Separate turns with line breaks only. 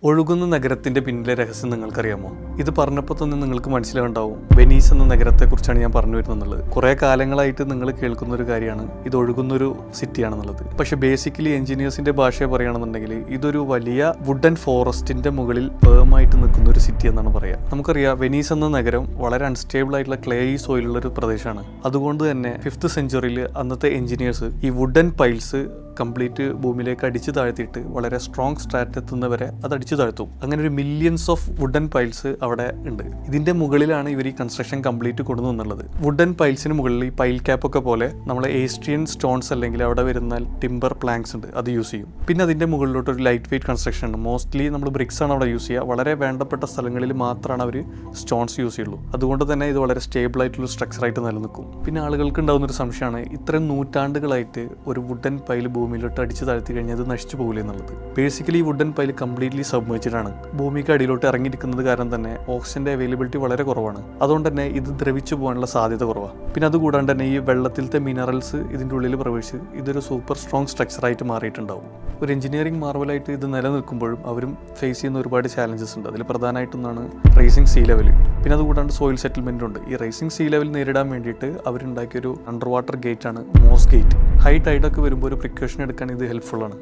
ഒഴുകുന്ന നഗരത്തിന്റെ പിന്നിലെ രഹസ്യം നിങ്ങൾക്കറിയാമോ? ഇത് പറഞ്ഞപ്പോൾ തന്നെ നിങ്ങൾക്ക് മനസ്സിലാവുണ്ടാവും വെനീസ് എന്ന നഗരത്തെക്കുറിച്ചാണ് ഞാൻ പറഞ്ഞു വരുന്നത്. കുറേ കാലങ്ങളായിട്ട് നിങ്ങൾ കേൾക്കുന്ന ഒരു കാര്യമാണ് ഇത് ഒഴുകുന്നൊരു സിറ്റിയാണെന്നുള്ളത്. പക്ഷെ ബേസിക്കലി എഞ്ചിനീയേഴ്സിന്റെ ഭാഷയെ പറയുകയാണെന്നുണ്ടെങ്കിൽ ഇതൊരു വലിയ വുഡ് ആൻഡ് ഫോറസ്റ്റിന്റെ മുകളിൽ ഫേമായിട്ട് നിൽക്കുന്ന ഒരു സിറ്റി എന്നാണ് പറയുക. നമുക്കറിയാം വെനീസ് എന്ന നഗരം വളരെ അൺസ്റ്റേബിൾ ആയിട്ടുള്ള ക്ലേയി സോയിലുള്ള ഒരു പ്രദേശമാണ്. അതുകൊണ്ട് തന്നെ 5th സെഞ്ചുറിയിൽ അന്നത്തെ എഞ്ചിനീയേഴ്സ് ഈ വുഡ് ആൻഡ് പൈൽസ് കംപ്ലീറ്റ് ഭൂമിയിലേക്ക് അടിച്ചു താഴ്ത്തിയിട്ട് വളരെ സ്ട്രോങ് സ്ട്രാറ്റ് എത്തുന്നവരെ അത് അടിച്ചു താഴ്ത്തും. അങ്ങനെ ഒരു മില്യൺസ് ഓഫ് വുഡൻ പൈൽസ് അവിടെ ഉണ്ട്. ഇതിന്റെ മുകളിലാണ് ഇവർ ഈ കൺസ്ട്രക്ഷൻ കംപ്ലീറ്റ് കൊണ്ടുവന്നുള്ളത്. വുഡൻ പൈൽസിന് മുകളിൽ ഈ പൈൽ ക്യാപ്പ് ഒക്കെ പോലെ നമ്മളെ ഏസ്ട്രിയൻ സ്റ്റോൺസ് അല്ലെങ്കിൽ അവിടെ വരുന്ന ടിമ്പർ പ്ലാങ്ക്സ് ഉണ്ട്, അത് യൂസ് ചെയ്യും. പിന്നെ അതിന്റെ മുകളിലോട്ട് ഒരു ലൈറ്റ് വെയിറ്റ് കൺസ്ട്രക്ഷൻ ഉണ്ട്. മോസ്റ്റ്ലി നമ്മൾ ബ്രിക്സ് ആണ് അവിടെ യൂസ് ചെയ്യുക. വളരെ വേണ്ടപ്പെട്ട സ്ഥലങ്ങളിൽ മാത്രമാണ് അവർ സ്റ്റോൺസ് യൂസ് ചെയ്യുള്ളൂ. അതുകൊണ്ട് തന്നെ ഇത് വളരെ സ്റ്റേബിൾ ആയിട്ടുള്ള സ്ട്രക്ചറായിട്ട് നിലനിൽക്കും. പിന്നെ ആളുകൾക്ക് ഉണ്ടാകുന്ന ഒരു സംശയമാണ് ഇത്രയും നൂറ്റാണ്ടുകളായിട്ട് ഒരു വുഡൻ പൈൽ ഭൂമിയിലോട്ട് അടിച്ചു താഴ്ത്തി കഴിഞ്ഞാൽ അത് നശിച്ചു പോകില്ല എന്നുള്ളത്. Basically wooden pile completely submerged ആണ്. ഭൂമിക്ക് അടിയിലോട്ട് ഇറങ്ങിയിരിക്കുന്നത് കാരണം തന്നെ ഓക്സിജന്റെ അവൈലബിലിറ്റി വളരെ കുറവാണ്. അതുകൊണ്ട് തന്നെ ഇത് ദ്രവിച്ചു പോകാനുള്ള സാധ്യത കുറവാണ്. പിന്നെ അതുകൂടാണ്ട് തന്നെ ഈ വെള്ളത്തിലത്തെ മിനറൽസ് ഇതിൻ്റെ ഉള്ളിൽ പ്രവേശിച്ച് ഇതൊരു സൂപ്പർ സ്ട്രോങ് സ്ട്രക്ചറായിട്ട് മാറിയിട്ടുണ്ടാവും. ഒരു എഞ്ചിനീയറിംഗ് മാർവലായിട്ട് ഇത് നിലനിൽക്കുമ്പോഴും അവരും ഫേസ് ചെയ്യുന്ന ഒരുപാട് ചാലഞ്ചസ് ഉണ്ട്. അതിൽ പ്രധാനമായിട്ടൊന്നാണ് റൈസിങ് സീ ലെവൽ. പിന്നെ അതുകൂടാണ്ട് സോയിൽ സെറ്റിൽമെന്റ് ഉണ്ട്. ഈ റൈസിങ് സീ ലെവൽ നേരിടാൻ വേണ്ടിയിട്ട് അവരുണ്ടാക്കിയൊരു അണ്ടർ വാട്ടർ ഗേറ്റ് ആണ് മോസ് ഗേറ്റ്. ഹൈ ടൈഡൊക്കെ വരുമ്പോൾ ഒരു പ്രിക്കോഷൻ എടുക്കാൻ ഇത് ഹെൽപ്ഫുൾ ആണ്.